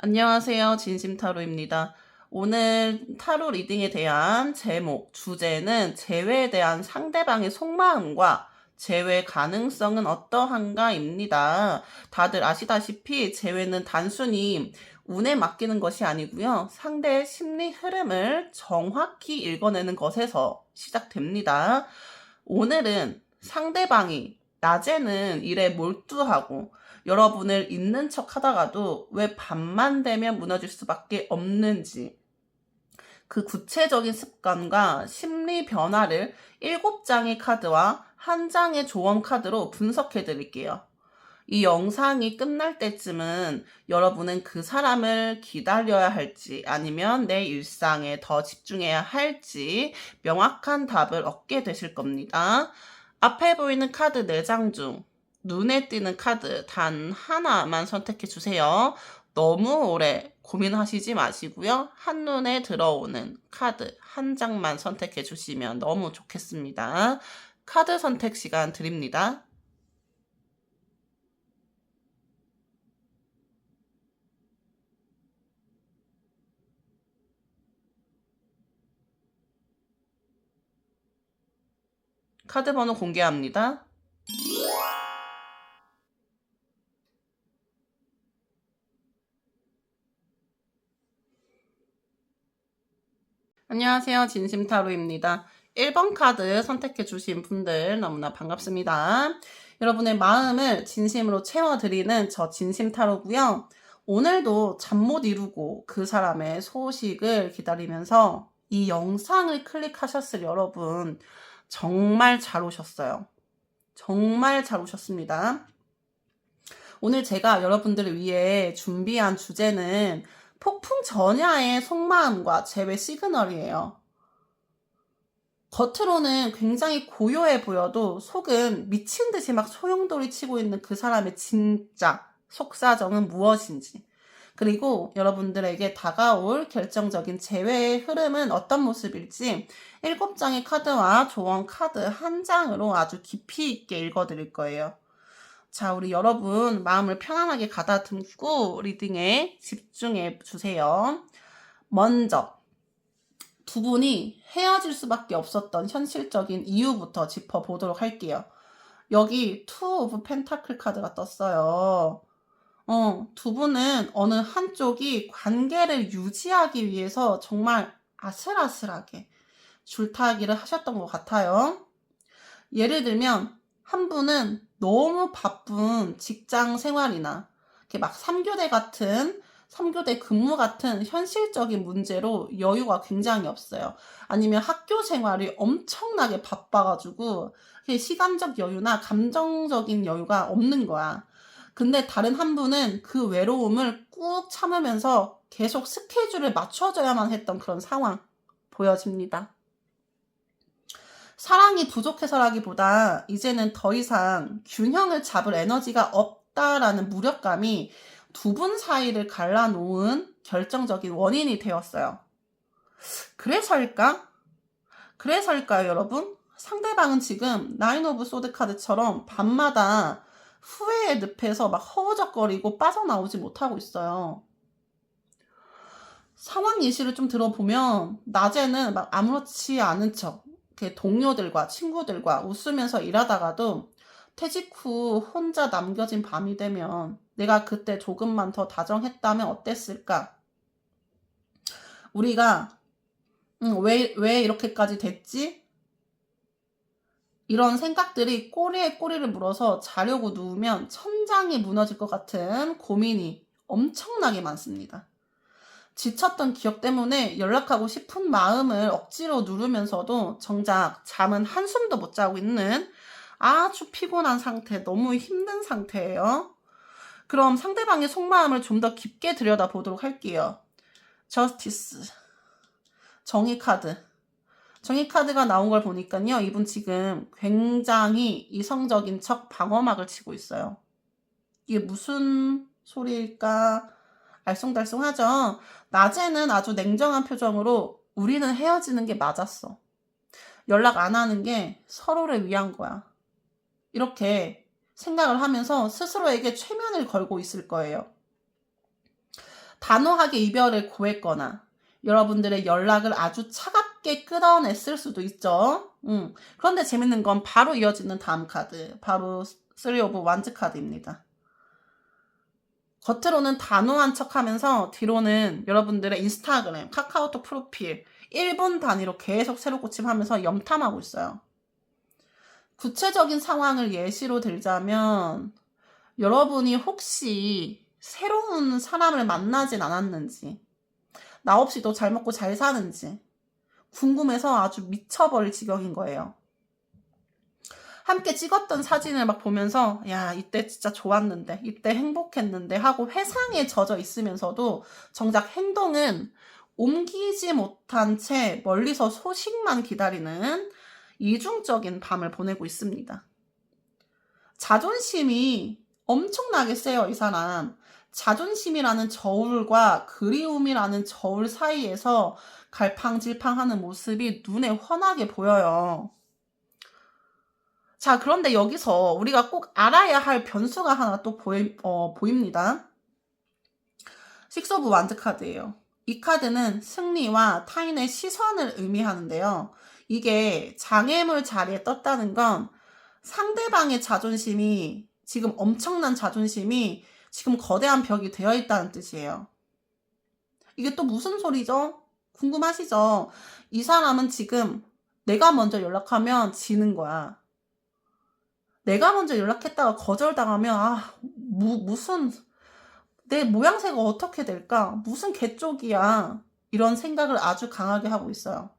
안녕하세요. 진심타로입니다. 오늘 타로 리딩에 대한 제목, 주제는 재회에 대한 상대방의 속마음과 재회 가능성은 어떠한가입니다. 다들 아시다시피 재회는 단순히 운에 맡기는 것이 아니고요. 상대의 심리 흐름을 정확히 읽어내는 것에서 시작됩니다. 오늘은 상대방이 낮에는 일에 몰두하고 여러분을 있는 척 하다가도 왜 밤만 되면 무너질 수밖에 없는지, 그 구체적인 습관과 심리 변화를 7장의 카드와 1장의 조언 카드로 분석해 드릴게요. 이 영상이 끝날 때쯤은 여러분은 그 사람을 기다려야 할지 아니면 내 일상에 더 집중해야 할지 명확한 답을 얻게 되실 겁니다. 앞에 보이는 카드 4장 중 눈에 띄는 카드 단 하나만 선택해 주세요. 너무 오래 고민하시지 마시고요. 한눈에 들어오는 카드 1장만 선택해 주시면 너무 좋겠습니다. 카드 선택 시간 드립니다. 카드 번호 공개합니다. 안녕하세요. 진심타로입니다. 1번 카드 선택해 주신 분들 너무나 반갑습니다. 여러분의 마음을 진심으로 채워드리는 저 진심타로고요. 오늘도 잠 못 이루고 그 사람의 소식을 기다리면서 이 영상을 클릭하셨을 여러분 정말 잘 오셨어요. 정말 잘 오셨습니다. 오늘 제가 여러분들을 위해 준비한 주제는 폭풍 전야의 속마음과 재회 시그널이에요. 겉으로는 굉장히 고요해 보여도 속은 미친 듯이 막 소용돌이 치고 있는 그 사람의 진짜 속사정은 무엇인지, 그리고 여러분들에게 다가올 결정적인 재회의 흐름은 어떤 모습일지 7장의 카드와 조언 카드 1장으로 아주 깊이 있게 읽어드릴 거예요. 자, 우리 여러분 마음을 편안하게 가다듬고 리딩에 집중해 주세요. 먼저 두 분이 헤어질 수밖에 없었던 현실적인 이유부터 짚어보도록 할게요. 여기 투 오브 펜타클 카드가 떴어요. 두 분은 어느 한쪽이 관계를 유지하기 위해서 정말 아슬아슬하게 줄타기를 하셨던 것 같아요. 예를 들면 한 분은 너무 바쁜 직장 생활이나 이렇게 막 3교대 근무 같은 현실적인 문제로 여유가 굉장히 없어요. 아니면 학교 생활이 엄청나게 바빠가지고 시간적 여유나 감정적인 여유가 없는 거야. 근데 다른 한 분은 그 외로움을 꾹 참으면서 계속 스케줄을 맞춰줘야만 했던 그런 상황 보여집니다. 사랑이 부족해서라기보다 이제는 더 이상 균형을 잡을 에너지가 없다라는 무력감이 두 분 사이를 갈라놓은 결정적인 원인이 되었어요. 그래서일까? 그래서일까요, 여러분? 상대방은 지금 나인 오브 소드 카드처럼 밤마다 후회의 늪에서 막 허우적거리고 빠져나오지 못하고 있어요. 상황 예시를 좀 들어보면 낮에는 막 아무렇지 않은 척 동료들과 친구들과 웃으면서 일하다가도 퇴직 후 혼자 남겨진 밤이 되면 내가 그때 조금만 더 다정했다면 어땠을까? 우리가 왜 이렇게까지 됐지? 이런 생각들이 꼬리에 꼬리를 물어서 자려고 누우면 천장이 무너질 것 같은 고민이 엄청나게 많습니다. 지쳤던 기억 때문에 연락하고 싶은 마음을 억지로 누르면서도 정작 잠은 한숨도 못 자고 있는 아주 피곤한 상태, 너무 힘든 상태예요. 그럼 상대방의 속마음을 좀 더 깊게 들여다보도록 할게요. 저스티스, 정의 카드. 정의 카드가 나온 걸 보니까요. 이분 지금 굉장히 이성적인 척 방어막을 치고 있어요. 이게 무슨 소리일까? 알쏭달쏭하죠? 낮에는 아주 냉정한 표정으로 우리는 헤어지는 게 맞았어. 연락 안 하는 게 서로를 위한 거야. 이렇게 생각을 하면서 스스로에게 최면을 걸고 있을 거예요. 단호하게 이별을 고했거나 여러분들의 연락을 아주 차갑게 끌어냈을 수도 있죠. 그런데 재밌는 건 바로 이어지는 다음 카드, 바로 3 오브 완즈 카드입니다. 겉으로는 단호한 척하면서 뒤로는 여러분들의 인스타그램, 카카오톡 프로필 1분 단위로 계속 새로 고침하면서 염탐하고 있어요. 구체적인 상황을 예시로 들자면 여러분이 혹시 새로운 사람을 만나진 않았는지, 나 없이도 잘 먹고 잘 사는지 궁금해서 아주 미쳐버릴 지경인 거예요. 함께 찍었던 사진을 막 보면서 야, 이때 진짜 좋았는데, 이때 행복했는데 하고 회상에 젖어 있으면서도 정작 행동은 옮기지 못한 채 멀리서 소식만 기다리는 이중적인 밤을 보내고 있습니다. 자존심이 엄청나게 세요, 이 사람. 자존심이라는 저울과 그리움이라는 저울 사이에서 갈팡질팡하는 모습이 눈에 환하게 보여요. 자, 그런데 여기서 우리가 꼭 알아야 할 변수가 하나 또 보입니다. 6 오브 완즈 카드예요. 이 카드는 승리와 타인의 시선을 의미하는데요. 이게 장애물 자리에 떴다는 건 상대방의 자존심이, 지금 엄청난 자존심이 지금 거대한 벽이 되어 있다는 뜻이에요. 이게 또 무슨 소리죠? 궁금하시죠? 이 사람은 지금 내가 먼저 연락하면 지는 거야. 내가 먼저 연락했다가 거절당하면 무슨 내 모양새가 어떻게 될까? 무슨 개쪽이야? 이런 생각을 아주 강하게 하고 있어요.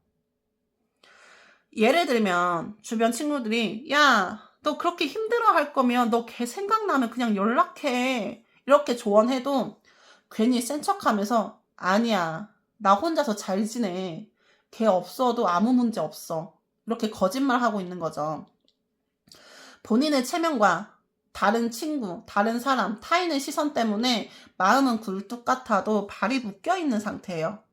예를 들면 주변 친구들이 야, 너 그렇게 힘들어할 거면 너 걔 생각나면 그냥 연락해. 이렇게 조언해도 괜히 센 척하면서 아니야, 나 혼자서 잘 지내. 걔 없어도 아무 문제 없어. 이렇게 거짓말하고 있는 거죠. 본인의 체면과 다른 친구, 다른 사람, 타인의 시선 때문에 마음은 굴뚝 같아도 발이 묶여있는 상태예요.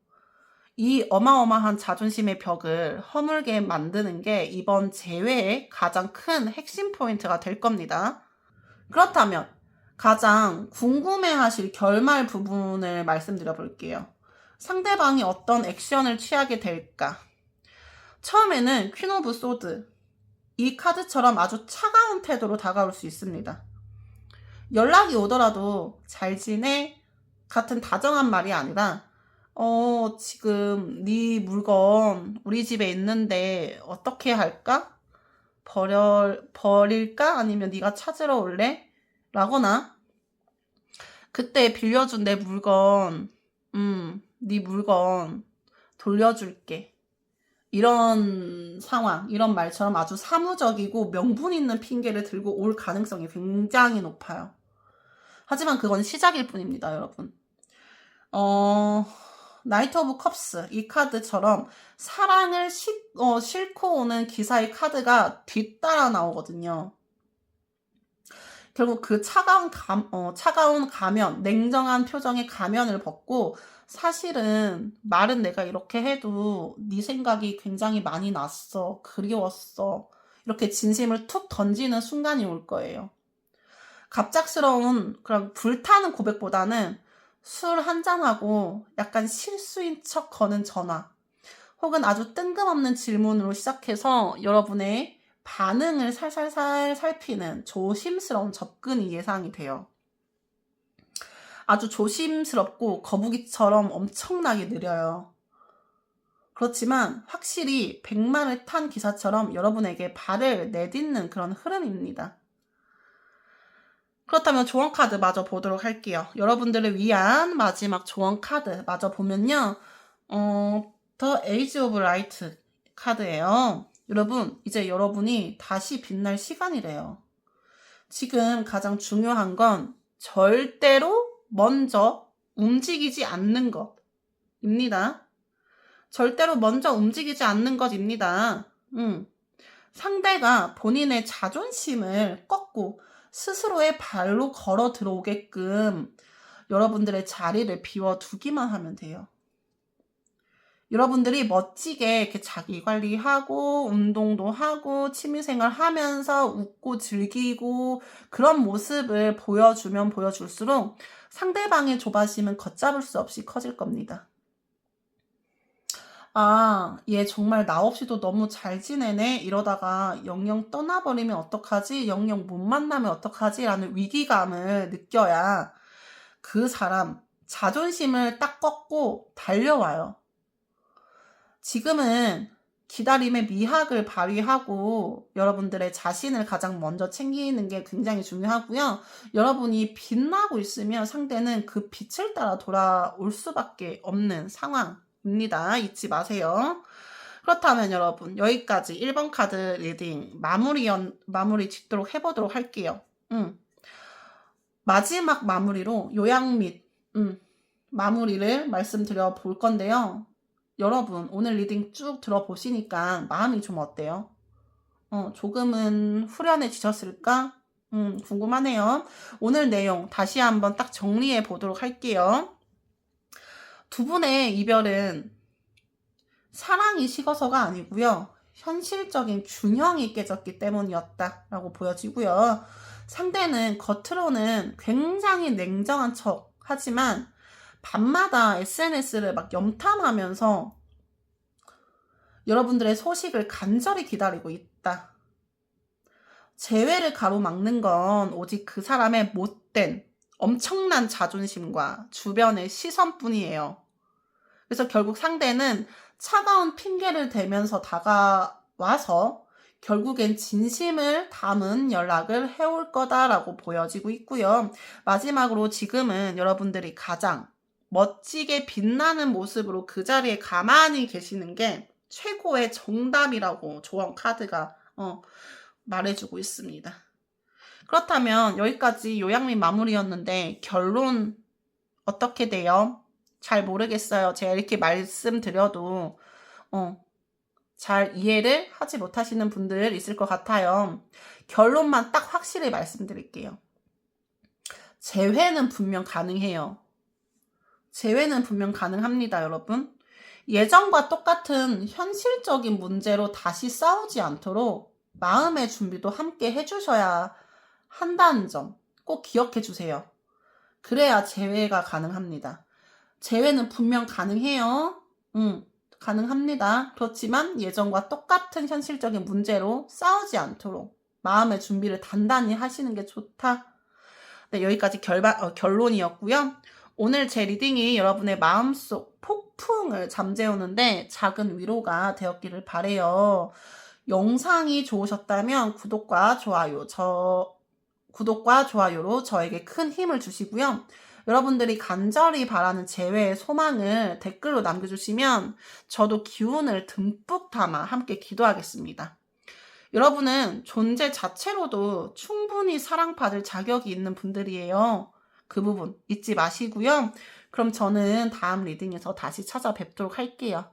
이 어마어마한 자존심의 벽을 허물게 만드는 게 이번 재회의 가장 큰 핵심 포인트가 될 겁니다. 그렇다면 가장 궁금해하실 결말 부분을 말씀드려 볼게요. 상대방이 어떤 액션을 취하게 될까? 처음에는 퀸 오브 소드, 이 카드처럼 아주 차가운 태도로 다가올 수 있습니다. 연락이 오더라도 잘 지내? 같은 다정한 말이 아니라 지금 네 물건 우리 집에 있는데 어떻게 할까? 버릴까? 아니면 네가 찾으러 올래? 라거나 그때 빌려준 내 물건 네 물건 돌려줄게. 이런 상황, 이런 말처럼 아주 사무적이고 명분 있는 핑계를 들고 올 가능성이 굉장히 높아요. 하지만 그건 시작일 뿐입니다, 여러분. 나이트 오브 컵스, 이 카드처럼 사랑을 싣고 오는 기사의 카드가 뒤따라 나오거든요. 결국 그 차가운 가면, 냉정한 표정의 가면을 벗고 사실은 말은 내가 이렇게 해도 네 생각이 굉장히 많이 났어. 그리웠어. 이렇게 진심을 툭 던지는 순간이 올 거예요. 갑작스러운 그런 불타는 고백보다는 술 한잔하고 약간 실수인 척 거는 전화, 혹은 아주 뜬금없는 질문으로 시작해서 여러분의 반응을 살살살 살피는 조심스러운 접근이 예상이 돼요. 아주 조심스럽고 거북이처럼 엄청나게 느려요. 그렇지만 확실히 백마를 탄 기사처럼 여러분에게 발을 내딛는 그런 흐름입니다. 그렇다면 조언 카드 마저 보도록 할게요. 여러분들을 위한 마지막 조언 카드 마저 보면요. 더 에이지 오브 라이트 카드예요. 여러분, 이제 여러분이 다시 빛날 시간이래요. 지금 가장 중요한 건 절대로 먼저 움직이지 않는 것입니다. 절대로 먼저 움직이지 않는 것입니다. 상대가 본인의 자존심을 꺾고 스스로의 발로 걸어 들어오게끔 여러분들의 자리를 비워두기만 하면 돼요. 여러분들이 멋지게 이렇게 자기 관리하고 운동도 하고 취미생활 하면서 웃고 즐기고 그런 모습을 보여주면 보여줄수록 상대방의 조바심은 걷잡을 수 없이 커질 겁니다. 아, 얘 정말 나 없이도 너무 잘 지내네. 이러다가 영영 떠나버리면 어떡하지? 영영 못 만나면 어떡하지? 라는 위기감을 느껴야 그 사람 자존심을 딱 꺾고 달려와요. 지금은 기다림의 미학을 발휘하고 여러분들의 자신을 가장 먼저 챙기는 게 굉장히 중요하고요. 여러분이 빛나고 있으면 상대는 그 빛을 따라 돌아올 수밖에 없는 상황입니다. 잊지 마세요. 그렇다면 여러분 여기까지 1번 카드 리딩 마무리 짓도록 해보도록 할게요. 마지막 마무리로 요약 및 마무리를 말씀드려 볼 건데요. 여러분 오늘 리딩 쭉 들어보시니까 마음이 좀 어때요? 조금은 후련해지셨을까? 궁금하네요. 오늘 내용 다시 한번 딱 정리해 보도록 할게요. 두 분의 이별은 사랑이 식어서가 아니고요. 현실적인 균형이 깨졌기 때문이었다라고 보여지고요. 상대는 겉으로는 굉장히 냉정한 척 하지만 밤마다 SNS를 막 염탐하면서 여러분들의 소식을 간절히 기다리고 있다. 재회를 가로막는 건 오직 그 사람의 못된 엄청난 자존심과 주변의 시선뿐이에요. 그래서 결국 상대는 차가운 핑계를 대면서 다가와서 결국엔 진심을 담은 연락을 해올 거다라고 보여지고 있고요. 마지막으로 지금은 여러분들이 가장 멋지게 빛나는 모습으로 그 자리에 가만히 계시는 게 최고의 정답이라고 조언 카드가 말해주고 있습니다. 그렇다면 여기까지 요약 및 마무리였는데 결론 어떻게 돼요? 잘 모르겠어요. 제가 이렇게 말씀드려도 잘 이해를 하지 못하시는 분들 있을 것 같아요. 결론만 딱 확실히 말씀드릴게요. 재회는 분명 가능해요. 재회는 분명 가능합니다, 여러분. 예전과 똑같은 현실적인 문제로 다시 싸우지 않도록 마음의 준비도 함께 해주셔야 한다는 점 꼭 기억해 주세요. 그래야 재회가 가능합니다. 재회는 분명 가능해요. 가능합니다. 그렇지만 예전과 똑같은 현실적인 문제로 싸우지 않도록 마음의 준비를 단단히 하시는 게 좋다. 네, 여기까지 결론이었고요. 오늘 제 리딩이 여러분의 마음속 폭풍을 잠재우는데 작은 위로가 되었기를 바래요. 영상이 좋으셨다면 구독과 좋아요로 저에게 큰 힘을 주시고요. 여러분들이 간절히 바라는 재회의 소망을 댓글로 남겨주시면 저도 기운을 듬뿍 담아 함께 기도하겠습니다. 여러분은 존재 자체로도 충분히 사랑받을 자격이 있는 분들이에요. 그 부분 잊지 마시고요. 그럼 저는 다음 리딩에서 다시 찾아뵙도록 할게요.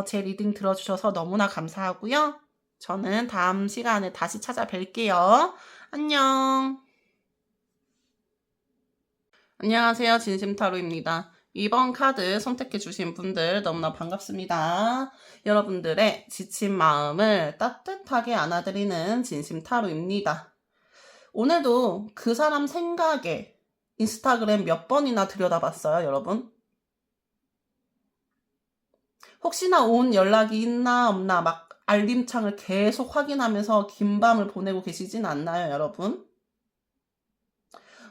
제 리딩 들어주셔서 너무나 감사하고요. 저는 다음 시간에 다시 찾아뵐게요. 안녕. 안녕하세요. 진심타로입니다. 이번 카드 선택해주신 분들 너무나 반갑습니다. 여러분들의 지친 마음을 따뜻하게 안아드리는 진심타로입니다. 오늘도 그 사람 생각에 인스타그램 몇 번이나 들여다봤어요, 여러분? 혹시나 온 연락이 있나 없나 막 알림창을 계속 확인하면서 긴 밤을 보내고 계시진 않나요, 여러분?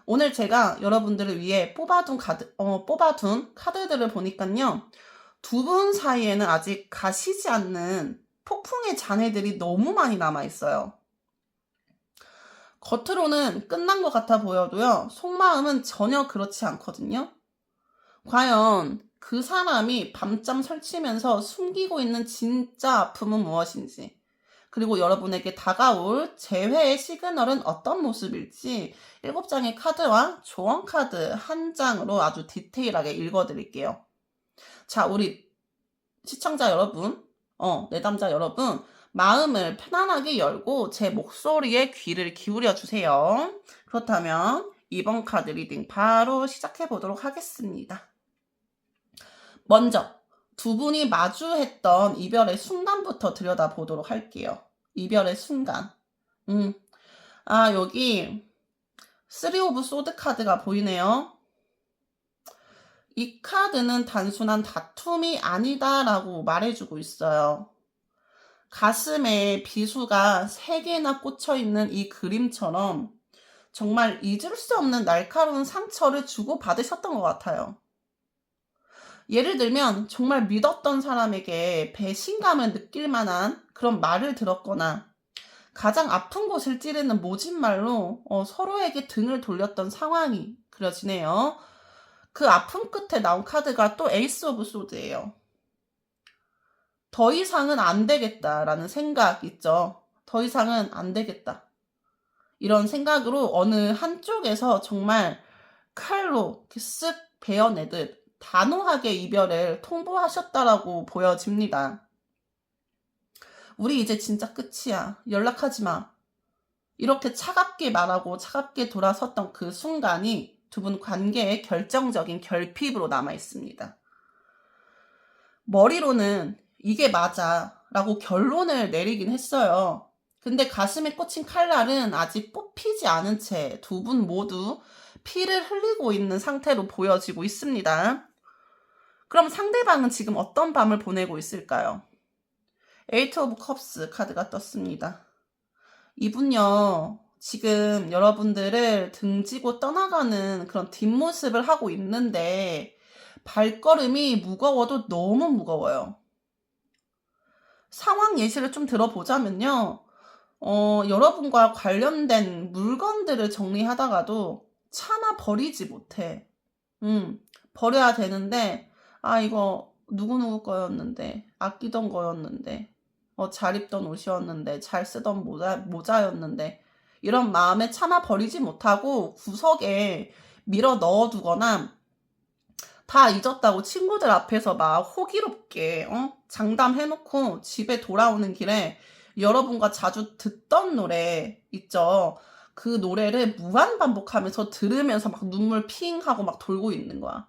오늘 제가 여러분들을 위해 뽑아둔 카드들을 보니까요. 두 분 사이에는 아직 가시지 않는 폭풍의 잔해들이 너무 많이 남아있어요. 겉으로는 끝난 것 같아 보여도요. 속마음은 전혀 그렇지 않거든요. 과연 그 사람이 밤잠 설치면서 숨기고 있는 진짜 아픔은 무엇인지, 그리고 여러분에게 다가올 재회의 시그널은 어떤 모습일지 7장의 카드와 조언 카드 한 장으로 아주 디테일하게 읽어드릴게요. 자, 우리 시청자 여러분, 내담자 여러분, 마음을 편안하게 열고 제 목소리에 귀를 기울여 주세요. 그렇다면 이번 카드 리딩 바로 시작해 보도록 하겠습니다. 먼저 두 분이 마주했던 이별의 순간부터 들여다보도록 할게요. 이별의 순간. 여기 3 오브 소드 카드가 보이네요. 이 카드는 단순한 다툼이 아니다라고 말해주고 있어요. 가슴에 비수가 3개나 꽂혀있는 이 그림처럼 정말 잊을 수 없는 날카로운 상처를 주고받으셨던 것 같아요. 예를 들면 정말 믿었던 사람에게 배신감을 느낄 만한 그런 말을 들었거나 가장 아픈 곳을 찌르는 모진말로 서로에게 등을 돌렸던 상황이 그려지네요. 그 아픔 끝에 나온 카드가 또 에이스 오브 소드예요. 더 이상은 안 되겠다라는 생각 있죠. 더 이상은 안 되겠다. 이런 생각으로 어느 한쪽에서 정말 칼로 이렇게 쓱 베어내듯 단호하게 이별을 통보하셨다라고 보여집니다. 우리 이제 진짜 끝이야. 연락하지 마. 이렇게 차갑게 말하고 차갑게 돌아섰던 그 순간이 두 분 관계의 결정적인 결핍으로 남아 있습니다. 머리로는 이게 맞아 라고 결론을 내리긴 했어요. 근데 가슴에 꽂힌 칼날은 아직 뽑히지 않은 채 두 분 모두 피를 흘리고 있는 상태로 보여지고 있습니다. 그럼 상대방은 지금 어떤 밤을 보내고 있을까요? 에이트 오브 컵스 카드가 떴습니다. 이분요, 지금 여러분들을 등지고 떠나가는 그런 뒷모습을 하고 있는데 발걸음이 무거워도 너무 무거워요. 상황 예시를 좀 들어보자면요. 여러분과 관련된 물건들을 정리하다가도 차마 버리지 못해. 버려야 되는데, 이거 누구누구 거였는데, 아끼던 거였는데, 잘 입던 옷이었는데, 잘 쓰던 모자였는데, 이런 마음에 차마 버리지 못하고 구석에 밀어 넣어두거나, 다 잊었다고 친구들 앞에서 막 호기롭게 장담해놓고 집에 돌아오는 길에 여러분과 자주 듣던 노래 있죠. 그 노래를 무한 반복하면서 들으면서 막 눈물 핑 하고 막 돌고 있는 거야.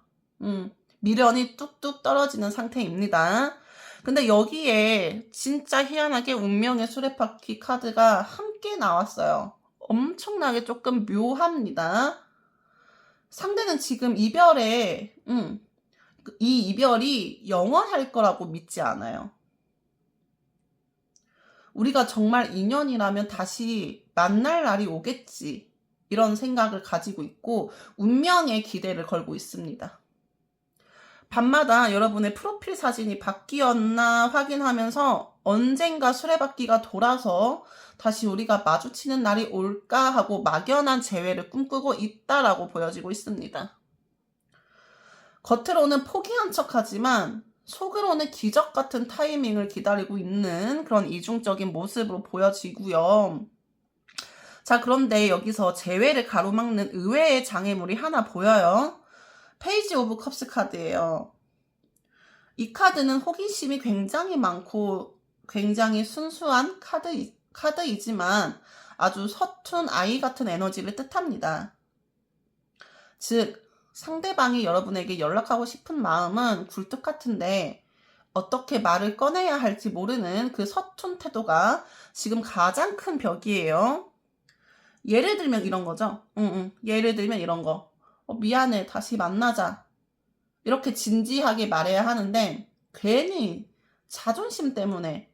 미련이 뚝뚝 떨어지는 상태입니다. 근데 여기에 진짜 희한하게 운명의 수레바퀴 카드가 함께 나왔어요. 엄청나게 조금 묘합니다. 상대는 지금 이별에 이 이별이 영원할 거라고 믿지 않아요. 우리가 정말 인연이라면 다시 만날 날이 오겠지. 이런 생각을 가지고 있고 운명의 기대를 걸고 있습니다. 밤마다 여러분의 프로필 사진이 바뀌었나 확인하면서 언젠가 수레바퀴가 돌아서 다시 우리가 마주치는 날이 올까 하고 막연한 재회를 꿈꾸고 있다라고 보여지고 있습니다. 겉으로는 포기한 척하지만 속으로는 기적 같은 타이밍을 기다리고 있는 그런 이중적인 모습으로 보여지고요. 자, 그런데 여기서 재회를 가로막는 의외의 장애물이 하나 보여요. 페이지 오브 컵스 카드예요. 이 카드는 호기심이 굉장히 많고 굉장히 순수한 카드이지만 아주 서툰 아이 같은 에너지를 뜻합니다. 즉, 상대방이 여러분에게 연락하고 싶은 마음은 굴뚝 같은데 어떻게 말을 꺼내야 할지 모르는 그 서툰 태도가 지금 가장 큰 벽이에요. 예를 들면 이런 거죠. 예를 들면 이런 거. 미안해, 다시 만나자. 이렇게 진지하게 말해야 하는데 괜히 자존심 때문에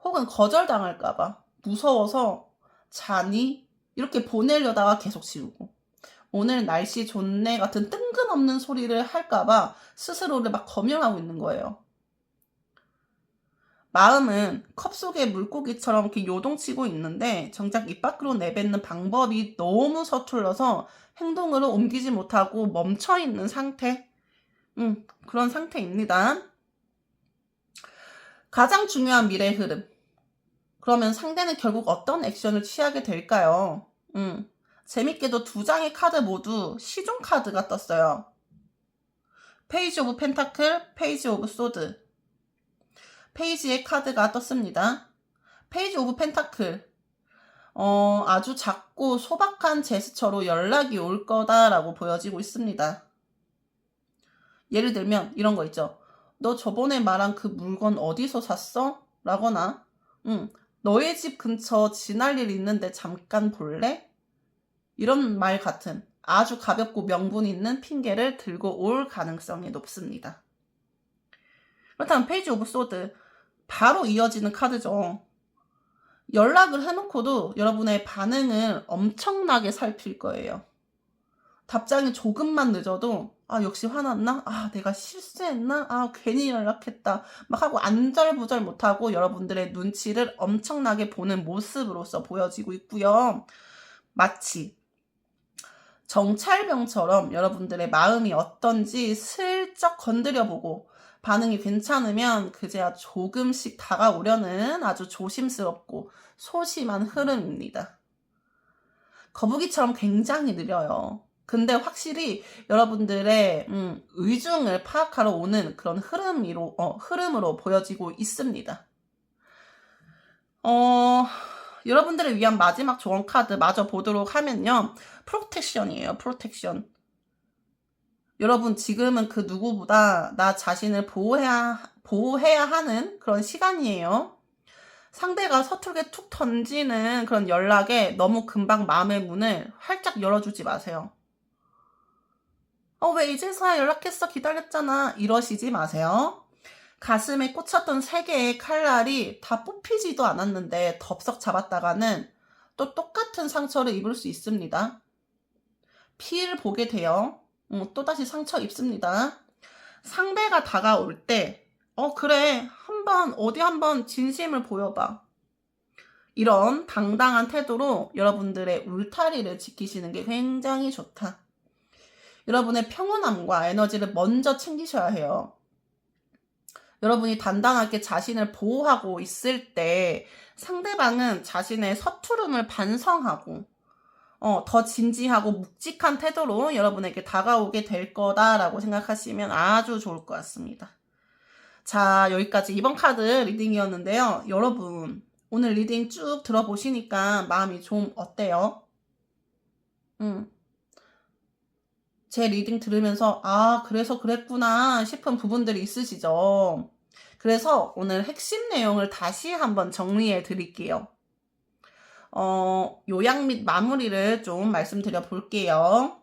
혹은 거절당할까봐 무서워서 자니? 이렇게 보내려다가 계속 지우고 오늘 날씨 좋네 같은 뜬금없는 소리를 할까봐 스스로를 막 검열하고 있는 거예요. 마음은 컵 속에 물고기처럼 이렇게 요동치고 있는데 정작 입 밖으로 내뱉는 방법이 너무 서툴러서 행동으로 옮기지 못하고 멈춰있는 상태. 그런 상태입니다. 가장 중요한 미래 흐름. 그러면 상대는 결국 어떤 액션을 취하게 될까요? 재밌게도 두 장의 카드 모두 시종 카드가 떴어요. 페이지 오브 펜타클, 페이지 오브 소드. 페이지의 카드가 떴습니다. 페이지 오브 펜타클. 아주 작고 소박한 제스처로 연락이 올 거다라고 보여지고 있습니다. 예를 들면 이런 거 있죠. 너 저번에 말한 그 물건 어디서 샀어? 라거나, 너의 집 근처 지날 일 있는데 잠깐 볼래? 이런 말 같은 아주 가볍고 명분 있는 핑계를 들고 올 가능성이 높습니다. 그렇다면 페이지 오브 소드, 바로 이어지는 카드죠. 연락을 해놓고도 여러분의 반응을 엄청나게 살필 거예요. 답장이 조금만 늦어도 역시 화났나? 내가 실수했나? 괜히 연락했다. 막 하고 안절부절 못하고 여러분들의 눈치를 엄청나게 보는 모습으로서 보여지고 있고요. 마치 정찰병처럼 여러분들의 마음이 어떤지 슬쩍 건드려보고 반응이 괜찮으면 그제야 조금씩 다가오려는 아주 조심스럽고 소심한 흐름입니다. 거북이처럼 굉장히 느려요. 근데 확실히 여러분들의 의중을 파악하러 오는 그런 흐름으로 보여지고 있습니다. 여러분들을 위한 마지막 조언 카드 마저 보도록 하면요. 프로텍션이에요. 프로텍션. 여러분 지금은 그 누구보다 나 자신을 보호해야 하는 그런 시간이에요. 상대가 서툴게 툭 던지는 그런 연락에 너무 금방 마음의 문을 활짝 열어주지 마세요. 왜 이제서야 연락했어? 기다렸잖아. 이러시지 마세요. 가슴에 꽂혔던 3개의 칼날이 다 뽑히지도 않았는데 덥석 잡았다가는 또 똑같은 상처를 입을 수 있습니다. 피를 보게 돼요. 또다시 상처 입습니다. 상대가 다가올 때 그래 어디 한번 진심을 보여봐. 이런 당당한 태도로 여러분들의 울타리를 지키시는 게 굉장히 좋다. 여러분의 평온함과 에너지를 먼저 챙기셔야 해요. 여러분이 단단하게 자신을 보호하고 있을 때 상대방은 자신의 서투름을 반성하고 더 진지하고 묵직한 태도로 여러분에게 다가오게 될 거다라고 생각하시면 아주 좋을 것 같습니다. 자, 여기까지 이번 카드 리딩이었는데요. 여러분, 오늘 리딩 쭉 들어보시니까 마음이 좀 어때요? 제 리딩 들으면서 그래서 그랬구나 싶은 부분들이 있으시죠? 그래서 오늘 핵심 내용을 다시 한번 정리해 드릴게요. 요약 및 마무리를 좀 말씀드려 볼게요.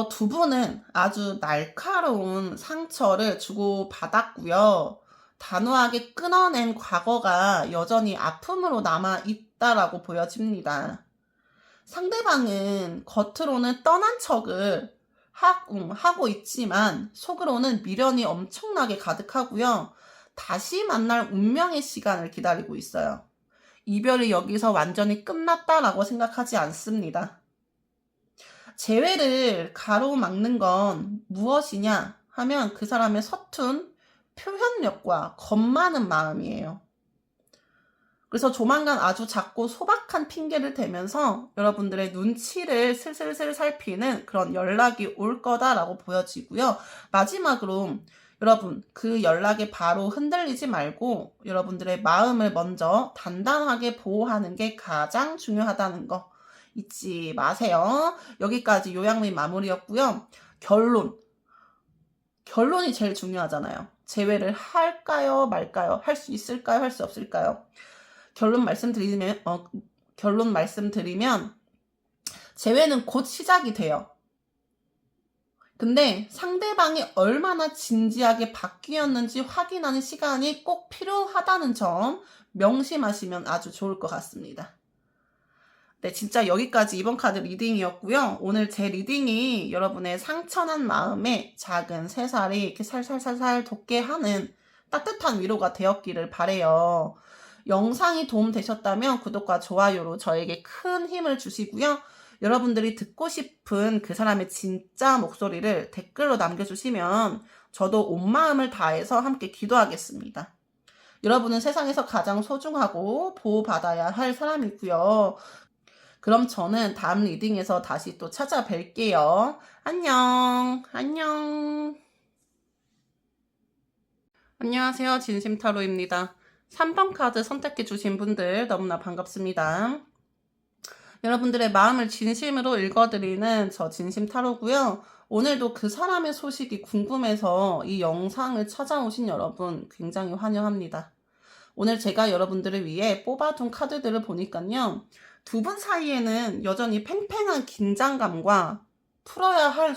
두 분은 아주 날카로운 상처를 주고받았고요. 단호하게 끊어낸 과거가 여전히 아픔으로 남아 있다라고 보여집니다. 상대방은 겉으로는 떠난 척을 하고 있지만 속으로는 미련이 엄청나게 가득하고요. 다시 만날 운명의 시간을 기다리고 있어요. 이별이 여기서 완전히 끝났다라고 생각하지 않습니다. 재회를 가로막는 건 무엇이냐 하면 그 사람의 서툰 표현력과 겁 많은 마음이에요. 그래서 조만간 아주 작고 소박한 핑계를 대면서 여러분들의 눈치를 슬슬슬 살피는 그런 연락이 올 거다라고 보여지고요. 마지막으로 여러분 그 연락에 바로 흔들리지 말고 여러분들의 마음을 먼저 단단하게 보호하는 게 가장 중요하다는 거 잊지 마세요. 여기까지 요약 및 마무리였고요. 결론이 제일 중요하잖아요. 재회를 할까요 말까요? 할 수 있을까요? 할 수 없을까요? 결론 말씀드리면 재회는 곧 시작이 돼요. 근데 상대방이 얼마나 진지하게 바뀌었는지 확인하는 시간이 꼭 필요하다는 점 명심하시면 아주 좋을 것 같습니다. 네, 진짜 여기까지 이번 카드 리딩이었고요. 오늘 제 리딩이 여러분의 상처난 마음에 작은 새살이 이렇게 살살살살 돋게 하는 따뜻한 위로가 되었기를 바라요. 영상이 도움되셨다면 구독과 좋아요로 저에게 큰 힘을 주시고요. 여러분들이 듣고 싶은 그 사람의 진짜 목소리를 댓글로 남겨주시면 저도 온 마음을 다해서 함께 기도하겠습니다. 여러분은 세상에서 가장 소중하고 보호받아야 할 사람이고요. 그럼 저는 다음 리딩에서 다시 또 찾아뵐게요. 안녕. 안녕하세요. 진심타로입니다. 3번 카드 선택해 주신 분들 너무나 반갑습니다. 여러분들의 마음을 진심으로 읽어드리는 저 진심타로고요. 오늘도 그 사람의 소식이 궁금해서 이 영상을 찾아오신 여러분 굉장히 환영합니다. 오늘 제가 여러분들을 위해 뽑아둔 카드들을 보니까요. 두 분 사이에는 여전히 팽팽한 긴장감과 풀어야 할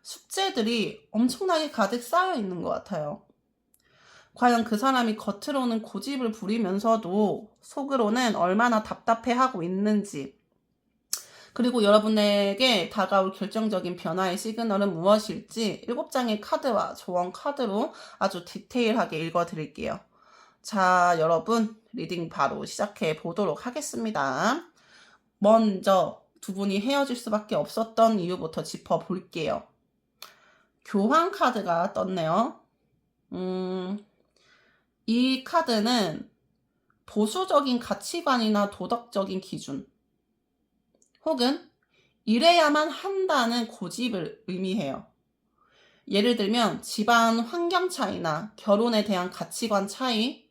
숙제들이 엄청나게 가득 쌓여 있는 것 같아요. 과연 그 사람이 겉으로는 고집을 부리면서도 속으로는 얼마나 답답해하고 있는지, 그리고 여러분에게 다가올 결정적인 변화의 시그널은 무엇일지 7장의 카드와 조언 카드로 아주 디테일하게 읽어드릴게요. 자, 여러분 리딩 바로 시작해 보도록 하겠습니다. 먼저 두 분이 헤어질 수밖에 없었던 이유부터 짚어볼게요. 교황 카드가 떴네요. 이 카드는 보수적인 가치관이나 도덕적인 기준, 혹은 이래야만 한다는 고집을 의미해요. 예를 들면 집안 환경 차이나 결혼에 대한 가치관 차이,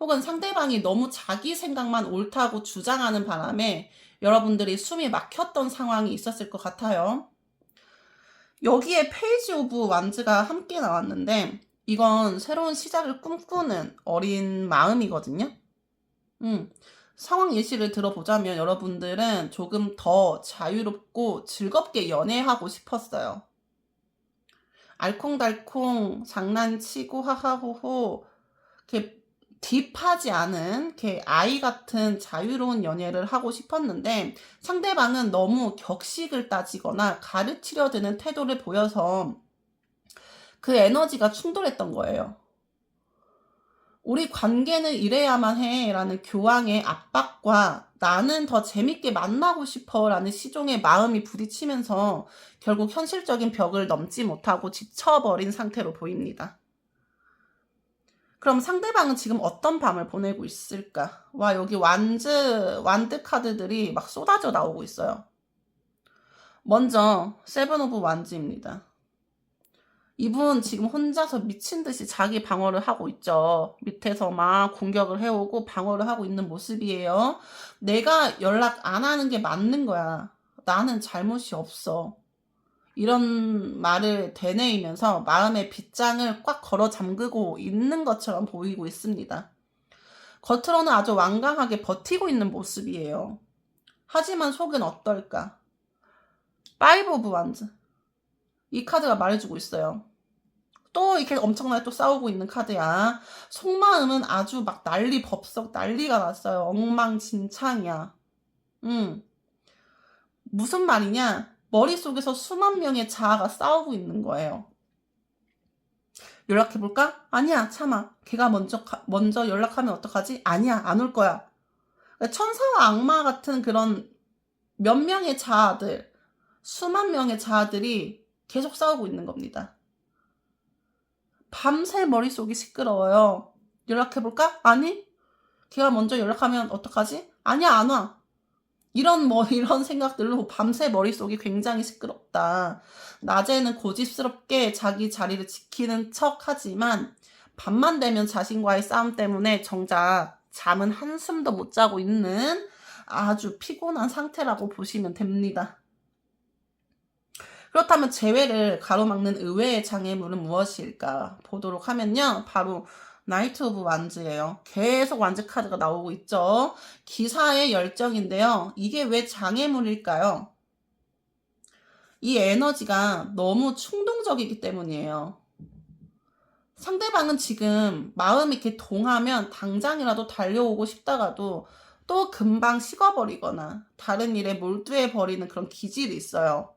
혹은 상대방이 너무 자기 생각만 옳다고 주장하는 바람에 여러분들이 숨이 막혔던 상황이 있었을 것 같아요. 여기에 페이지 오브 완즈가 함께 나왔는데 이건 새로운 시작을 꿈꾸는 어린 마음이거든요. 상황 예시를 들어보자면 여러분들은 조금 더 자유롭고 즐겁게 연애하고 싶었어요. 알콩달콩 장난치고 하하호호 이렇게 딥하지 않은 이렇게 아이 같은 자유로운 연애를 하고 싶었는데 상대방은 너무 격식을 따지거나 가르치려 드는 태도를 보여서 그 에너지가 충돌했던 거예요. 우리 관계는 이래야만 해 라는 교황의 압박과 나는 더 재밌게 만나고 싶어 라는 시종의 마음이 부딪히면서 결국 현실적인 벽을 넘지 못하고 지쳐버린 상태로 보입니다. 그럼 상대방은 지금 어떤 밤을 보내고 있을까? 와, 여기 완드 카드들이 막 쏟아져 나오고 있어요. 먼저 세븐 오브 완즈입니다. 이분 지금 혼자서 미친 듯이 자기 방어를 하고 있죠. 밑에서 막 공격을 해오고 방어를 하고 있는 모습이에요. 내가 연락 안 하는 게 맞는 거야. 나는 잘못이 없어. 이런 말을 되뇌이면서 마음의 빗장을 꽉 걸어 잠그고 있는 것처럼 보이고 있습니다. 겉으로는 아주 완강하게 버티고 있는 모습이에요. 하지만 속은 어떨까? 파이브 오브 완즈. 이 카드가 말해주고 있어요. 또 이렇게 엄청나게 또 싸우고 있는 카드야. 속마음은 아주 막 법석 난리가 났어요. 엉망진창이야. 무슨 말이냐? 머릿속에서 수만 명의 자아가 싸우고 있는 거예요. 연락해볼까? 아니야, 참아. 걔가 먼저 연락하면 어떡하지? 아니야, 안 올 거야. 천사와 악마 같은 그런 몇 명의 자아들, 수만 명의 자아들이 계속 싸우고 있는 겁니다. 밤새 머릿속이 시끄러워요. 연락해볼까? 아니? 걔가 먼저 연락하면 어떡하지? 아니야, 안 와. 이런 생각들로 밤새 머릿속이 굉장히 시끄럽다. 낮에는 고집스럽게 자기 자리를 지키는 척 하지만 밤만 되면 자신과의 싸움 때문에 정작 잠은 한숨도 못 자고 있는 아주 피곤한 상태라고 보시면 됩니다. 그렇다면 재회를 가로막는 의외의 장애물은 무엇일까 보도록 하면요. 바로 나이트 오브 완즈예요. 계속 완즈 카드가 나오고 있죠. 기사의 열정인데요. 이게 왜 장애물일까요? 이 에너지가 너무 충동적이기 때문이에요. 상대방은 지금 마음이 이렇게 동하면 당장이라도 달려오고 싶다가도 또 금방 식어버리거나 다른 일에 몰두해버리는 그런 기질이 있어요.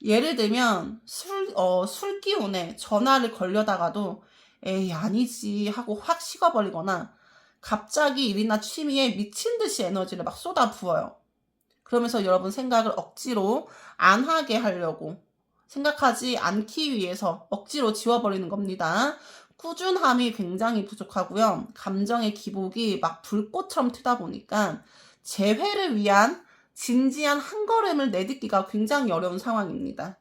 예를 들면 술 기운에 전화를 걸려다가도 에이 아니지 하고 확 식어버리거나 갑자기 일이나 취미에 미친 듯이 에너지를 막 쏟아 부어요. 그러면서 여러분 생각을 억지로 안 하게 하려고, 생각하지 않기 위해서 억지로 지워버리는 겁니다. 꾸준함이 굉장히 부족하고요. 감정의 기복이 막 불꽃처럼 튀다 보니까 재회를 위한 진지한 한 걸음을 내딛기가 굉장히 어려운 상황입니다.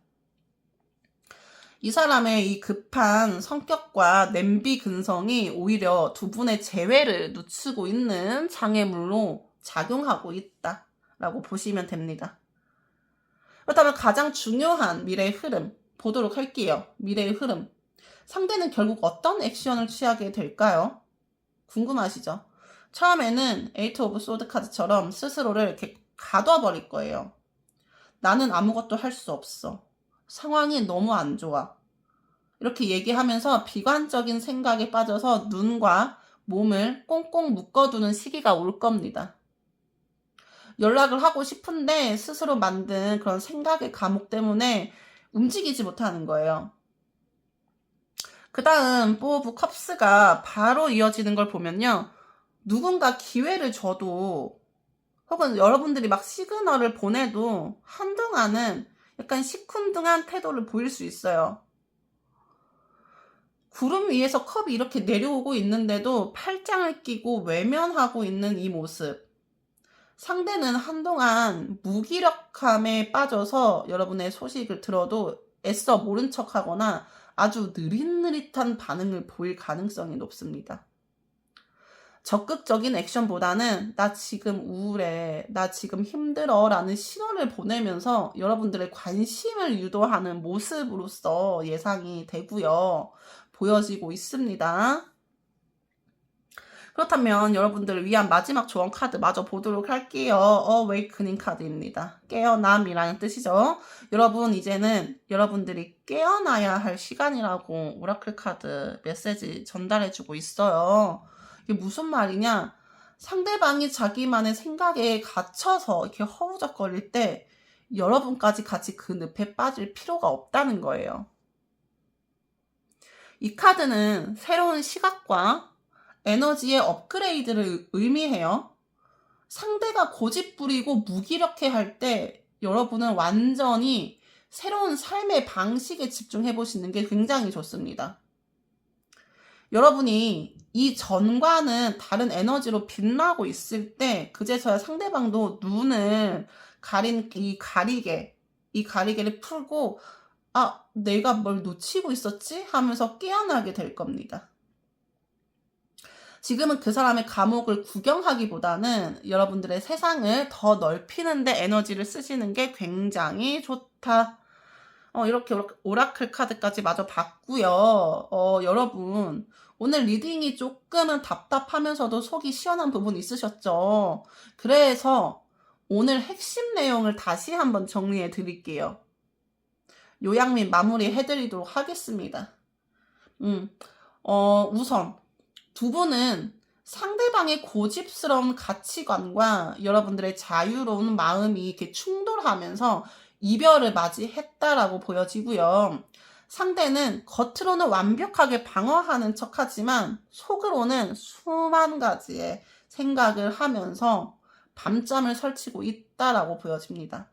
이 사람의 이 급한 성격과 냄비 근성이 오히려 두 분의 재회를 늦추고 있는 장애물로 작용하고 있다라고 보시면 됩니다. 그렇다면 가장 중요한 미래의 흐름 보도록 할게요. 미래의 흐름. 상대는 결국 어떤 액션을 취하게 될까요? 궁금하시죠? 처음에는 에이트 오브 소드 카드처럼 스스로를 이렇게 가둬버릴 거예요. 나는 아무것도 할 수 없어. 상황이 너무 안 좋아. 이렇게 얘기하면서 비관적인 생각에 빠져서 눈과 몸을 꽁꽁 묶어두는 시기가 올 겁니다. 연락을 하고 싶은데 스스로 만든 그런 생각의 감옥 때문에 움직이지 못하는 거예요. 그 다음 4 오브 컵스가 바로 이어지는 걸 보면요. 누군가 기회를 줘도 혹은 여러분들이 막 시그널을 보내도 한동안은 약간 시큰둥한 태도를 보일 수 있어요. 구름 위에서 컵이 이렇게 내려오고 있는데도 팔짱을 끼고 외면하고 있는 이 모습. 상대는 한동안 무기력함에 빠져서 여러분의 소식을 들어도 애써 모른 척하거나 아주 느릿느릿한 반응을 보일 가능성이 높습니다. 적극적인 액션보다는 나 지금 우울해, 나 지금 힘들어 라는 신호를 보내면서 여러분들의 관심을 유도하는 모습으로서 예상이 되고요. 보여지고 있습니다. 그렇다면 여러분들을 위한 마지막 조언 카드 마저 보도록 할게요. 어웨이크닝 카드입니다. 깨어남이라는 뜻이죠. 여러분 이제는 여러분들이 깨어나야 할 시간이라고 오라클 카드 메시지 전달해주고 있어요. 이게 무슨 말이냐? 상대방이 자기만의 생각에 갇혀서 이렇게 허우적거릴 때 여러분까지 같이 그 늪에 빠질 필요가 없다는 거예요. 이 카드는 새로운 시각과 에너지의 업그레이드를 의미해요. 상대가 고집부리고 무기력해 할 때 여러분은 완전히 새로운 삶의 방식에 집중해 보시는 게 굉장히 좋습니다. 여러분이 이 전과는 다른 에너지로 빛나고 있을 때 그제서야 상대방도 눈을 가린 이 가리개를 풀고 아, 내가 뭘 놓치고 있었지? 하면서 깨어나게 될 겁니다. 지금은 그 사람의 감옥을 구경하기보다는 여러분들의 세상을 더 넓히는 데 에너지를 쓰시는 게 굉장히 좋다. 이렇게 오라클 카드까지 마저 봤고요. 여러분 오늘 리딩이 조금은 답답하면서도 속이 시원한 부분 있으셨죠? 그래서 오늘 핵심 내용을 다시 한번 정리해 드릴게요. 요약 및 마무리 해드리도록 하겠습니다. 우선 두 분은 상대방의 고집스러운 가치관과 여러분들의 자유로운 마음이 이렇게 충돌하면서 이별을 맞이했다라고 보여지고요. 상대는 겉으로는 완벽하게 방어하는 척하지만 속으로는 수만 가지의 생각을 하면서 밤잠을 설치고 있다라고 보여집니다.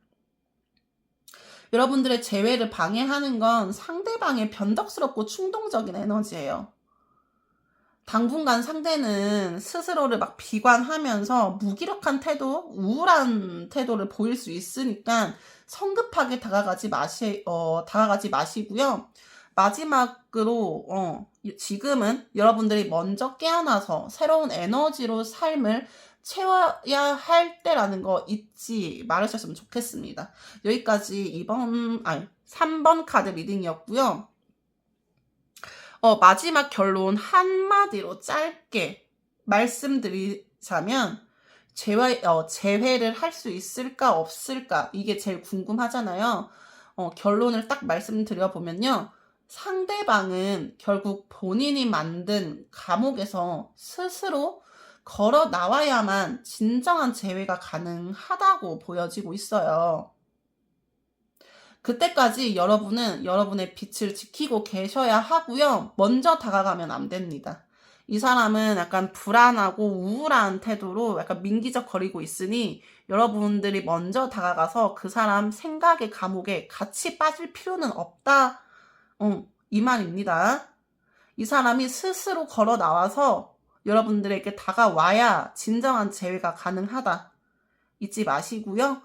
여러분들의 재회를 방해하는 건 상대방의 변덕스럽고 충동적인 에너지예요. 당분간 상대는 스스로를 막 비관하면서 무기력한 태도, 우울한 태도를 보일 수 있으니까 성급하게 다가가지 마시고요. 마지막으로 지금은 여러분들이 먼저 깨어나서 새로운 에너지로 삶을 채워야 할 때라는 거 잊지 말으셨으면 좋겠습니다. 여기까지 3번 카드 리딩이었고요. 마지막 결론 한마디로 짧게 말씀드리자면 재회를 할 수 있을까 없을까 이게 제일 궁금하잖아요. 결론을 딱 말씀드려보면요. 상대방은 결국 본인이 만든 감옥에서 스스로 걸어 나와야만 진정한 재회가 가능하다고 보여지고 있어요. 그때까지 여러분은 여러분의 빛을 지키고 계셔야 하고요. 먼저 다가가면 안 됩니다. 이 사람은 약간 불안하고 우울한 태도로 약간 민기적거리고 있으니 여러분들이 먼저 다가가서 그 사람 생각의 감옥에 같이 빠질 필요는 없다. 이 말입니다. 이 사람이 스스로 걸어 나와서 여러분들에게 다가와야 진정한 재회가 가능하다. 잊지 마시고요.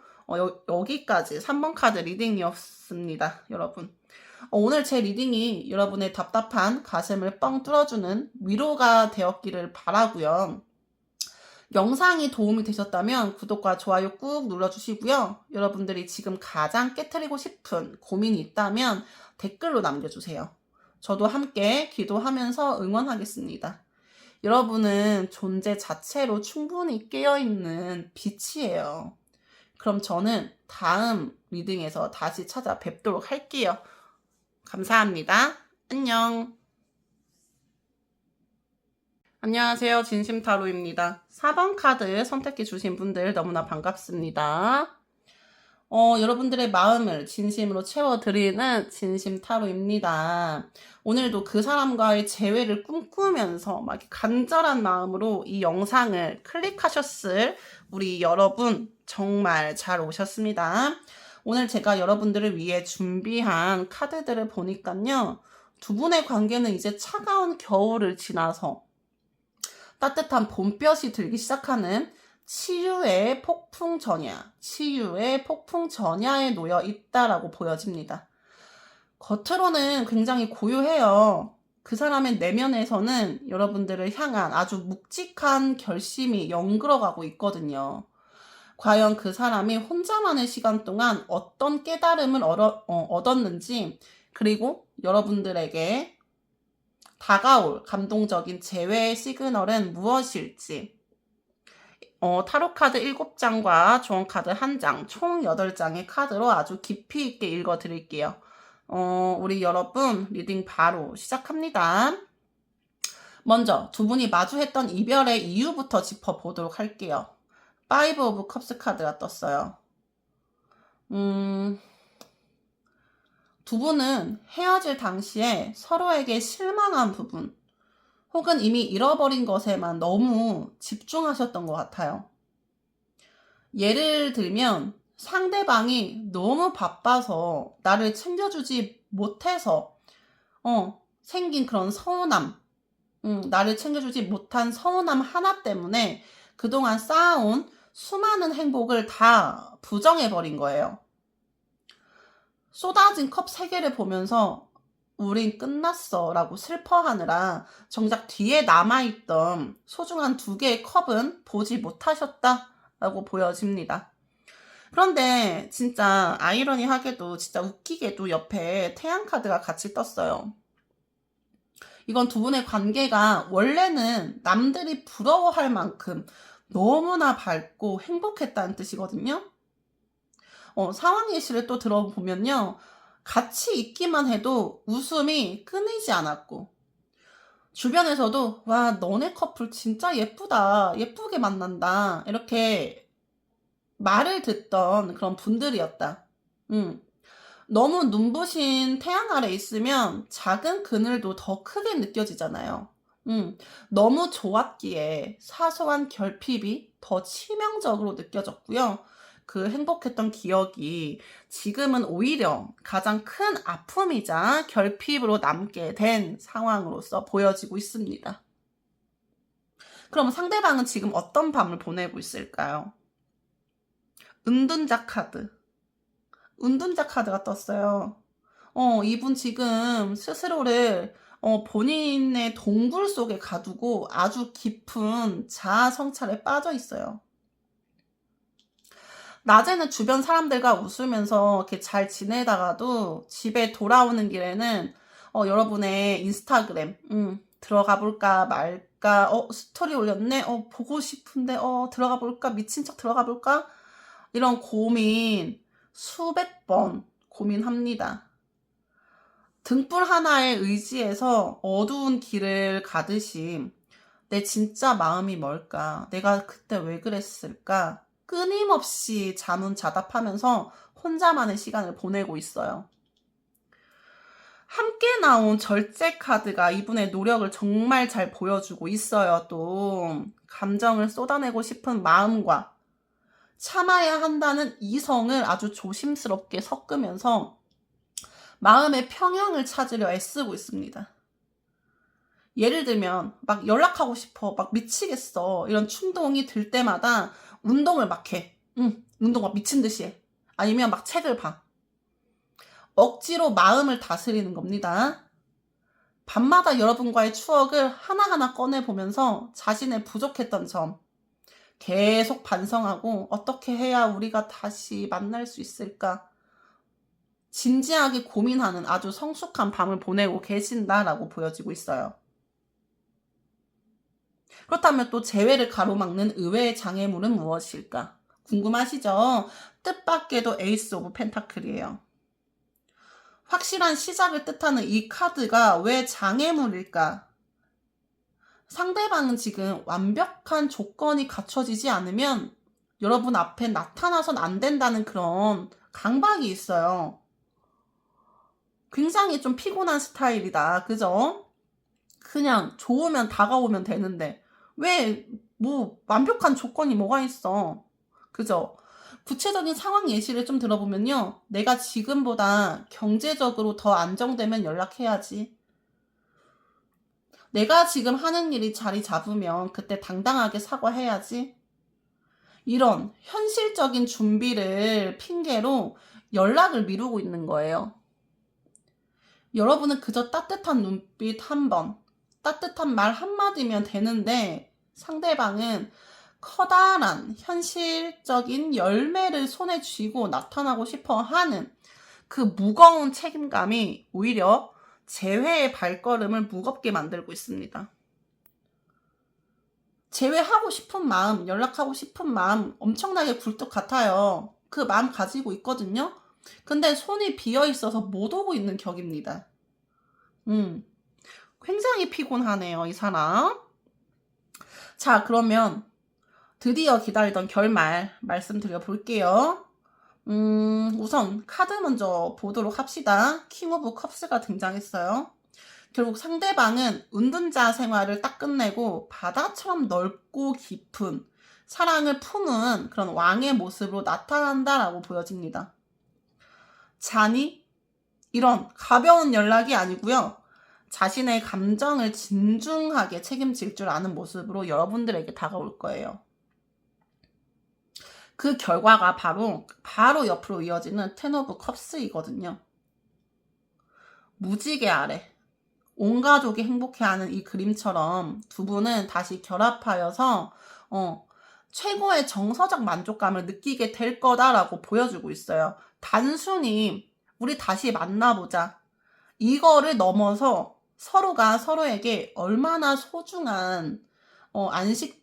여기까지 3번 카드 리딩이었습니다, 여러분. 오늘 제 리딩이 여러분의 답답한 가슴을 뻥 뚫어주는 위로가 되었기를 바라고요. 영상이 도움이 되셨다면 구독과 좋아요 꾹 눌러주시고요. 여러분들이 지금 가장 깨트리고 싶은 고민이 있다면 댓글로 남겨주세요. 저도 함께 기도하면서 응원하겠습니다. 여러분은 존재 자체로 충분히 깨어있는 빛이에요. 그럼 저는 다음 리딩에서 다시 찾아뵙도록 할게요. 감사합니다. 안녕. 안녕하세요. 진심타로입니다. 4번 카드 선택해 주신 분들 너무나 반갑습니다. 여러분들의 마음을 진심으로 채워드리는 진심타로입니다. 오늘도 그 사람과의 재회를 꿈꾸면서 막 간절한 마음으로 이 영상을 클릭하셨을 우리 여러분 정말 잘 오셨습니다. 오늘 제가 여러분들을 위해 준비한 카드들을 보니까요. 두 분의 관계는 이제 차가운 겨울을 지나서 따뜻한 봄볕이 들기 시작하는 치유의 폭풍 전야에 놓여 있다라고 보여집니다. 겉으로는 굉장히 고요해요. 그 사람의 내면에서는 여러분들을 향한 아주 묵직한 결심이 연그러가고 있거든요. 과연 그 사람이 혼자만의 시간 동안 어떤 깨달음을 얻었는지, 그리고 여러분들에게 다가올 감동적인 재회의 시그널은 무엇일지, 타로카드 7장과 조언카드 1장, 총 8장의 카드로 아주 깊이 있게 읽어드릴게요. 우리 여러분 리딩 바로 시작합니다. 먼저 두 분이 마주했던 이별의 이유부터 짚어보도록 할게요. 5 오브 컵스 카드가 떴어요. 두 분은 헤어질 당시에 서로에게 실망한 부분, 혹은 이미 잃어버린 것에만 너무 집중하셨던 것 같아요. 예를 들면 상대방이 너무 바빠서 나를 챙겨주지 못해서 생긴 그런 서운함, 나를 챙겨주지 못한 서운함 하나 때문에 그동안 쌓아온 수많은 행복을 다 부정해버린 거예요. 쏟아진 컵 3개를 보면서 우린 끝났어 라고 슬퍼하느라 정작 뒤에 남아있던 소중한 2개의 컵은 보지 못하셨다 라고 보여집니다. 그런데 진짜 아이러니하게도 진짜 웃기게도 옆에 태양카드가 같이 떴어요. 이건 두 분의 관계가 원래는 남들이 부러워할 만큼 너무나 밝고 행복했다는 뜻이거든요. 상황 예시를 또 들어보면요. 같이 있기만 해도 웃음이 끊이지 않았고, 주변에서도 와 너네 커플 진짜 예쁘다, 예쁘게 만난다 이렇게 말을 듣던 그런 분들이었다. 너무 눈부신 태양 아래 있으면 작은 그늘도 더 크게 느껴지잖아요. 너무 좋았기에 사소한 결핍이 더 치명적으로 느껴졌고요. 그 행복했던 기억이 지금은 오히려 가장 큰 아픔이자 결핍으로 남게 된 상황으로서 보여지고 있습니다. 그럼 상대방은 지금 어떤 밤을 보내고 있을까요? 은둔자 카드. 은둔자 카드가 떴어요. 이분 지금 스스로를 본인의 동굴 속에 가두고 아주 깊은 자아 성찰에 빠져 있어요. 낮에는 주변 사람들과 웃으면서 이렇게 잘 지내다가도 집에 돌아오는 길에는 여러분의 인스타그램 들어가 볼까 말까, 스토리 올렸네, 보고 싶은데 들어가 볼까, 미친 척 들어가 볼까, 이런 고민 수백 번 고민합니다. 등불 하나에 의지해서 어두운 길을 가듯이 내 진짜 마음이 뭘까, 내가 그때 왜 그랬을까, 끊임없이 자문자답하면서 혼자만의 시간을 보내고 있어요. 함께 나온 절제 카드가 이분의 노력을 정말 잘 보여주고 있어요. 또 감정을 쏟아내고 싶은 마음과 참아야 한다는 이성을 아주 조심스럽게 섞으면서 마음의 평형을 찾으려 애쓰고 있습니다. 예를 들면 막 연락하고 싶어, 막 미치겠어, 이런 충동이 들 때마다 운동을 막 해. 운동 막 미친 듯이 해. 아니면 막 책을 봐. 억지로 마음을 다스리는 겁니다. 밤마다 여러분과의 추억을 하나하나 꺼내보면서 자신의 부족했던 점, 계속 반성하고 어떻게 해야 우리가 다시 만날 수 있을까? 진지하게 고민하는 아주 성숙한 밤을 보내고 계신다라고 보여지고 있어요. 그렇다면 또 재회를 가로막는 의외의 장애물은 무엇일까? 궁금하시죠? 뜻밖에도 에이스 오브 펜타클이에요. 확실한 시작을 뜻하는 이 카드가 왜 장애물일까? 상대방은 지금 완벽한 조건이 갖춰지지 않으면 여러분 앞에 나타나선 안 된다는 그런 강박이 있어요. 굉장히 좀 피곤한 스타일이다. 그죠? 그냥 좋으면 다가오면 되는데 왜 뭐 완벽한 조건이 뭐가 있어. 그죠? 구체적인 상황 예시를 좀 들어보면요. 내가 지금보다 경제적으로 더 안정되면 연락해야지. 내가 지금 하는 일이 자리 잡으면 그때 당당하게 사과해야지. 이런 현실적인 준비를 핑계로 연락을 미루고 있는 거예요. 여러분은 그저 따뜻한 눈빛 한 번, 따뜻한 말 한마디면 되는데 상대방은 커다란 현실적인 열매를 손에 쥐고 나타나고 싶어 하는 그 무거운 책임감이 오히려 재회의 발걸음을 무겁게 만들고 있습니다. 재회하고 싶은 마음, 연락하고 싶은 마음 엄청나게 굴뚝 같아요. 그 마음 가지고 있거든요. 근데 손이 비어 있어서 못 오고 있는 격입니다. 굉장히 피곤하네요, 이 사람. 자, 그러면 드디어 기다리던 결말 말씀드려 볼게요. 우선 카드 먼저 보도록 합시다. 킹 오브 컵스가 등장했어요. 결국 상대방은 은둔자 생활을 딱 끝내고 바다처럼 넓고 깊은 사랑을 품은 그런 왕의 모습으로 나타난다라고 보여집니다. 잔이 이런 가벼운 연락이 아니고요. 자신의 감정을 진중하게 책임질 줄 아는 모습으로 여러분들에게 다가올 거예요. 그 결과가 바로 옆으로 이어지는 텐 오브 컵스이거든요. 무지개 아래 온 가족이 행복해하는 이 그림처럼 두 분은 다시 결합하여서 최고의 정서적 만족감을 느끼게 될 거다라고 보여주고 있어요. 단순히 우리 다시 만나보자. 이거를 넘어서 서로가 서로에게 얼마나 소중한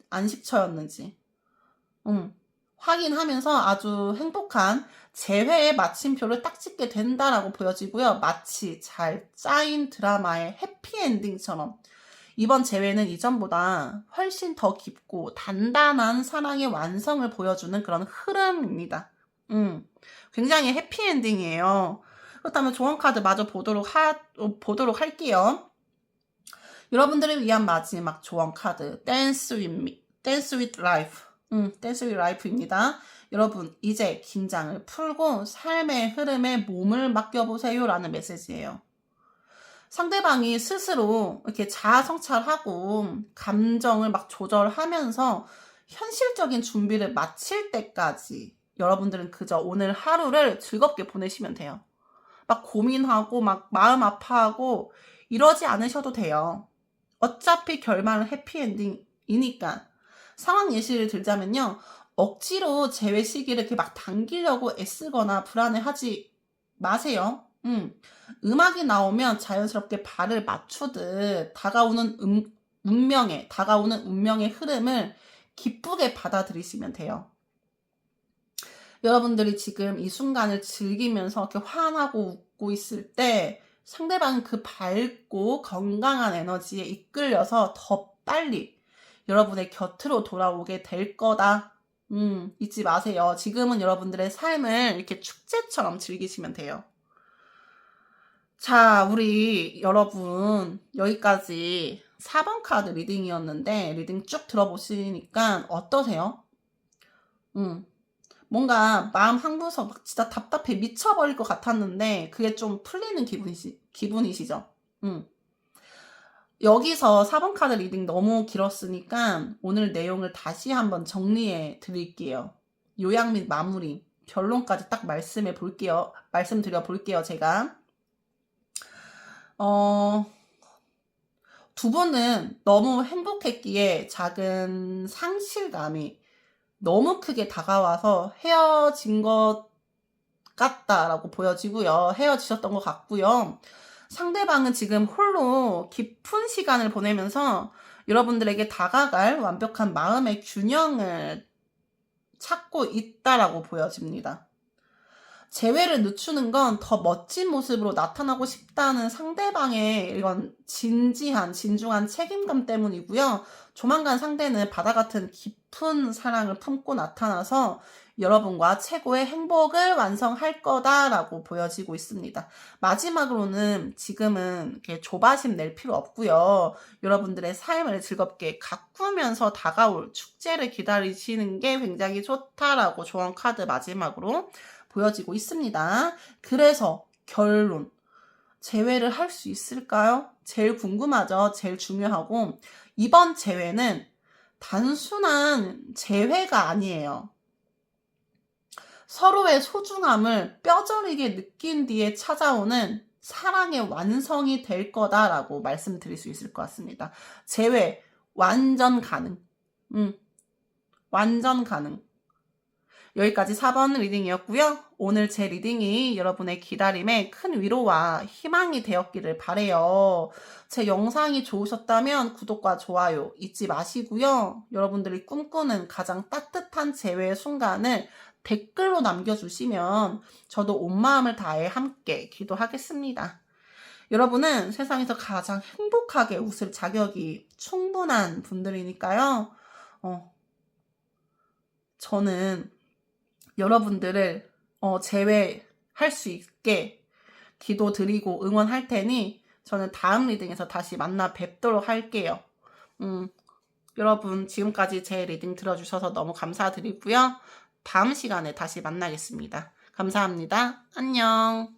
안식처였는지 확인하면서 아주 행복한 재회의 마침표를 딱 찍게 된다라고 보여지고요. 마치 잘 짜인 드라마의 해피엔딩처럼 이번 재회는 이전보다 훨씬 더 깊고 단단한 사랑의 완성을 보여주는 그런 흐름입니다. 굉장히 해피엔딩이에요. 그렇다면 조언 카드 마저 보도록 할게요. 여러분들을 위한 마지막 조언 카드 Dance with me, Dance with life. Dance with life입니다. 여러분 이제 긴장을 풀고 삶의 흐름에 몸을 맡겨보세요 라는 메시지예요. 상대방이 스스로 이렇게 자아 성찰하고 감정을 막 조절하면서 현실적인 준비를 마칠 때까지 여러분들은 그저 오늘 하루를 즐겁게 보내시면 돼요. 막 고민하고 막 마음 아파하고 이러지 않으셔도 돼요. 어차피 결말은 해피엔딩이니까. 상황 예시를 들자면요. 억지로 재회 시기를 이렇게 막 당기려고 애쓰거나 불안해하지 마세요. 음악이 나오면 자연스럽게 발을 맞추듯 다가오는 운명의 흐름을 기쁘게 받아들이시면 돼요. 여러분들이 지금 이 순간을 즐기면서 이렇게 환하고 웃고 있을 때 상대방은 그 밝고 건강한 에너지에 이끌려서 더 빨리 여러분의 곁으로 돌아오게 될 거다. 잊지 마세요. 지금은 여러분들의 삶을 이렇게 축제처럼 즐기시면 돼요. 자, 우리 여러분 여기까지 4번 카드 리딩이었는데 리딩 쭉 들어보시니까 어떠세요? 뭔가 마음 한 구석 막 진짜 답답해 미쳐버릴 것 같았는데 그게 좀 풀리는 기분이시죠? 여기서 4번 카드 리딩 너무 길었으니까 오늘 내용을 다시 한번 정리해 드릴게요. 요약 및 마무리, 결론까지 딱 말씀드려 볼게요, 제가. 두 분은 너무 행복했기에 작은 상실감이 너무 크게 다가와서 헤어진 것 같다라고 보여지고요. 헤어지셨던 것 같고요. 상대방은 지금 홀로 깊은 시간을 보내면서 여러분들에게 다가갈 완벽한 마음의 균형을 찾고 있다라고 보여집니다. 재회를 늦추는 건 더 멋진 모습으로 나타나고 싶다는 상대방의 이런 진중한 책임감 때문이고요. 조만간 상대는 바다 같은 깊은 사랑을 품고 나타나서 여러분과 최고의 행복을 완성할 거다라고 보여지고 있습니다. 마지막으로는 지금은 이렇게 조바심 낼 필요 없고요. 여러분들의 삶을 즐겁게 가꾸면서 다가올 축제를 기다리시는 게 굉장히 좋다라고 조언 카드 마지막으로 보여지고 있습니다. 그래서 결론. 재회를 할 수 있을까요? 제일 궁금하죠. 제일 중요하고 이번 재회는 단순한 재회가 아니에요. 서로의 소중함을 뼈저리게 느낀 뒤에 찾아오는 사랑의 완성이 될 거다라고 말씀드릴 수 있을 것 같습니다. 재회 완전 가능. 완전 가능. 여기까지 4번 리딩이었고요. 오늘 제 리딩이 여러분의 기다림에 큰 위로와 희망이 되었기를 바라요. 제 영상이 좋으셨다면 구독과 좋아요 잊지 마시고요. 여러분들이 꿈꾸는 가장 따뜻한 재회의 순간을 댓글로 남겨주시면 저도 온 마음을 다해 함께 기도하겠습니다. 여러분은 세상에서 가장 행복하게 웃을 자격이 충분한 분들이니까요. 저는 여러분들을 재회할 수 있게 기도드리고 응원할 테니 저는 다음 리딩에서 다시 만나 뵙도록 할게요. 여러분 지금까지 제 리딩 들어주셔서 너무 감사드리고요. 다음 시간에 다시 만나겠습니다. 감사합니다. 안녕.